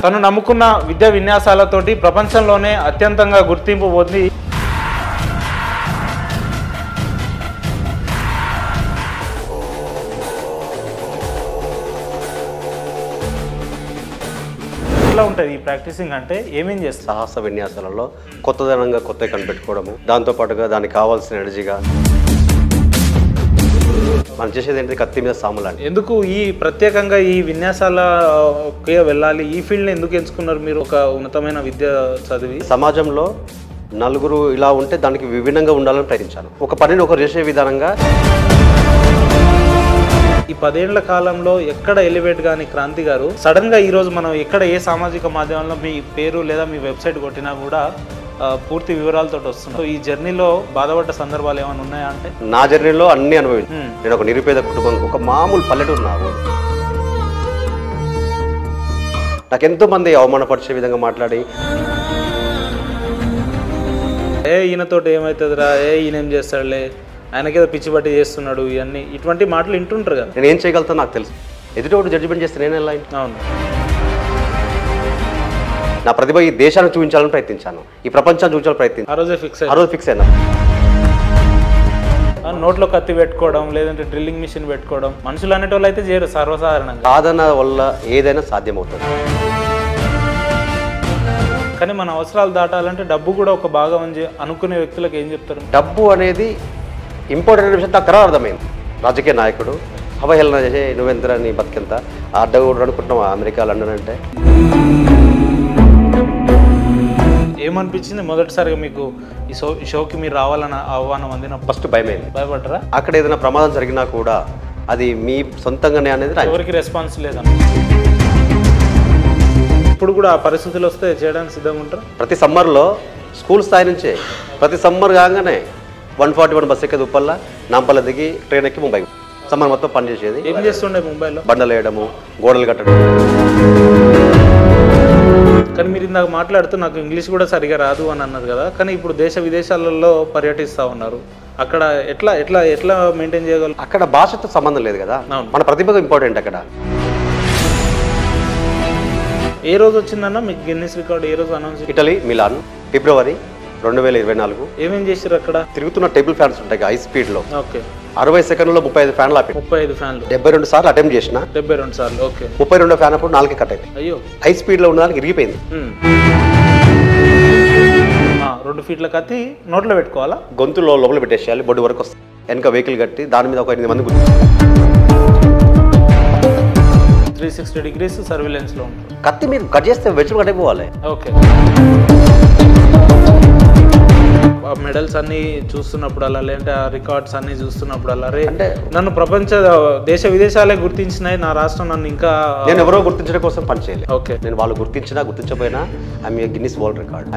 తను నమ్ముకున్న విద్యా విన్యాసాలతోటి ప్రపంచంలోనే అత్యంతంగా గుర్తింపు పొంది ఉంటుంది ఈ ప్రాక్టీసింగ్ అంటే ఏమేం చేస్తారు? సాహస విన్యాసాలలో కొత్తదనంగా కొత్త కనిపెట్టుకోవడము, దాంతోపాటుగా దానికి కావాల్సిన ఎనర్జీగా మనం చేసేది ఏంటి, కత్తి మీద సాములాంటి. ఎందుకు ఈ ప్రత్యేకంగా ఈ విన్యాసాలకే వెళ్ళాలి, ఈ ఫీల్డ్ని ఎందుకు ఎంచుకున్నారు మీరు? ఒక ఉన్నతమైన విద్య చదివి సమాజంలో నలుగురు ఇలా ఉంటే దానికి విభిన్నంగా ఉండాలని ప్రయత్నించాను. ఒక పనిని ఒకరు చేసే విధానంగా ఈ 10 ఏళ్ల కాలంలో ఎక్కడ ఎలివేట్ గాని క్రాంతి గారు సడన్ గా ఈ రోజు మనం ఎక్కడ ఏ సామాజిక మాధ్యమంలో మీ పేరు లేదా మీ వెబ్సైట్ కొట్టినా కూడా పూర్తి వివరాలతో వస్తున్నాం. ఈ జర్నీలో బాధపడ్డ సందర్భాలు ఏమైనా ఉన్నాయా? అంటే నా జర్నీలో అన్ని అనుభవించాను. నేను ఒక నిరుపేద కుటుంబం, ఒక మామూలు పల్లెటూరు. నాకెంతో మంది అవమానపరిచే విధంగా మాట్లాడి, ఈయనతోటి ఏమవుతుందిరా, ఈయన ఏం చేస్తాడులే, ఆయనకేదో పిచ్చి బట్టి చేస్తున్నాడు, ఇవన్నీ ఇటువంటి మాటలు వింటుంటారు కదా. నేను ఏం చేయగలుగుతాను నాకు తెలుసు. ఎదుటి ఒకటి జడ్జిమెంట్ చేస్తే నేను ఎలా? అవును, నా ప్రతిభ ఈ దేశాన్ని చూపించాలని ప్రయత్నించాను, ఈ ప్రపంచాన్ని చూపించాలని ప్రయత్నించాను. ఆ రోజు ఫిక్స్ అయినా నోట్లో కత్తి పెట్టుకోవడం, లేదంటే డ్రిల్లింగ్ మిషన్ పెట్టుకోవడం మనుషులు అనేటోళ్ళు అయితే చేయరు సర్వసాధారణంగా. సాధన వల్ల ఏదైనా సాధ్యమవుతుంది. కానీ మన అవసరాలు దాటాలంటే డబ్బు కూడా ఒక భాగం అని అనుకునే వ్యక్తులకు ఏం చెప్తారు? డబ్బు అనేది ఇంపార్టెంట్ విషయం నాకు తర్వాత అర్థమైంది. రాజకీయ నాయకుడు అవహేళన చేసే నువ్వెంతరా నీ బతికెంత అడ్డగూడు అనుకుంటున్నావు అమెరికా లండన్ అంటే. ఏమనిపించింది మొదటిసారిగా మీకు ఈ షోకి మీరు రావాలని ఆహ్వానం అందినప్పుడు? ఫస్ట్ భయమైంది. భయపడ్డరా? అక్కడ ఏదైనా ప్రమాదం జరిగినా కూడా అది మీ సొంతంగానే అనేది ఎవరికి రెస్పాన్స్ లేదన్న. ఇప్పుడు కూడా ఆ పరిస్థితులు వస్తే చేయడానికి సిద్ధంగా ఉంటారు? ప్రతి సమ్మర్లో స్కూల్ స్థాయి నుంచే ప్రతి సమ్మర్ కాగానే 141 బస్ ఎక్కేది ఉప్పల్లా, నాంపల్ల దిగి ట్రైన్ ఎక్కి ముంబై సమ్మర్ మొత్తం పనిచేసేది. ఏం చేస్తుండే ముంబైలో? బండలు వేయడము, గోడలు కట్టడం. కానీ మీరు ఇందాక మాట్లాడుతూ నాకు ఇంగ్లీష్ కూడా సరిగా రాదు అని అన్నారు కదా, కానీ ఇప్పుడు దేశ విదేశాలలో పర్యటిస్తూ ఉన్నారు. అక్కడ ఎట్లా ఎట్లా ఎట్లా మెయింటైన్ చేయగలరు? అక్కడ భాషతో సంబంధం లేదు కదా, మన ప్రతిభ ఇంపార్టెంట్. అక్కడ ఏ రోజు వచ్చిందన్న మీకు గిన్నిస్ రికార్డ్? ఏ రోజు అనౌన్స్? ఇటలీ మిలాన్, ఫిబ్రవరి 2024. ఏమేం చేశారు అక్కడ? తిరుగుతున్న టేబుల్ ఫ్యాన్స్ ఉంటాయి హై స్పీడ్ లో. ఓకే. 60 సెకండ్లో 35 ఫ్యాన్లు ఆపి 35 ఫ్యాన్లు 72 సార్లు అటెంప్ట్ చేసిన. 72 సార్లు. ఓకే. 32 ఫ్యాన్ అప్పుడు 4 కట్ అయింది. అయ్యో, హై స్పీడ్ లో ఉన్నదానికి ఇరిగిపోయింది. 2 ఫీట్ల కత్తి నోట్లో పెట్టుకోవాలా? గొంతులో లోపల పెట్టేసేయాలి, బొడ్డు వరకు వస్తుంది. వెనక వెహికల్ కట్టి దాని మీద ఒక 8 మంది 360 degrees సర్విలెన్స్ లో ఉంటుంది. కత్తి మీరు కట్ చేస్తే వెచ్చులు కట్ అయిపోవాలి. ఓకే. మెడల్స్ అన్ని చూస్తున్నప్పుడు అలా, లేదంటే ఆ రికార్డ్స్ అన్ని చూస్తున్నప్పుడు అలా, అంటే నన్ను ప్రపంచ దేశ విదేశాలే గుర్తించినాయి, నా రాష్ట్రం నన్ను ఇంకా నేను ఎవరో గుర్తించడం కోసం పని చేయలేదు. ఓకే. నేను వాళ్ళు గుర్తించినా గుర్తించకపోయినా I'm a Guinness world record.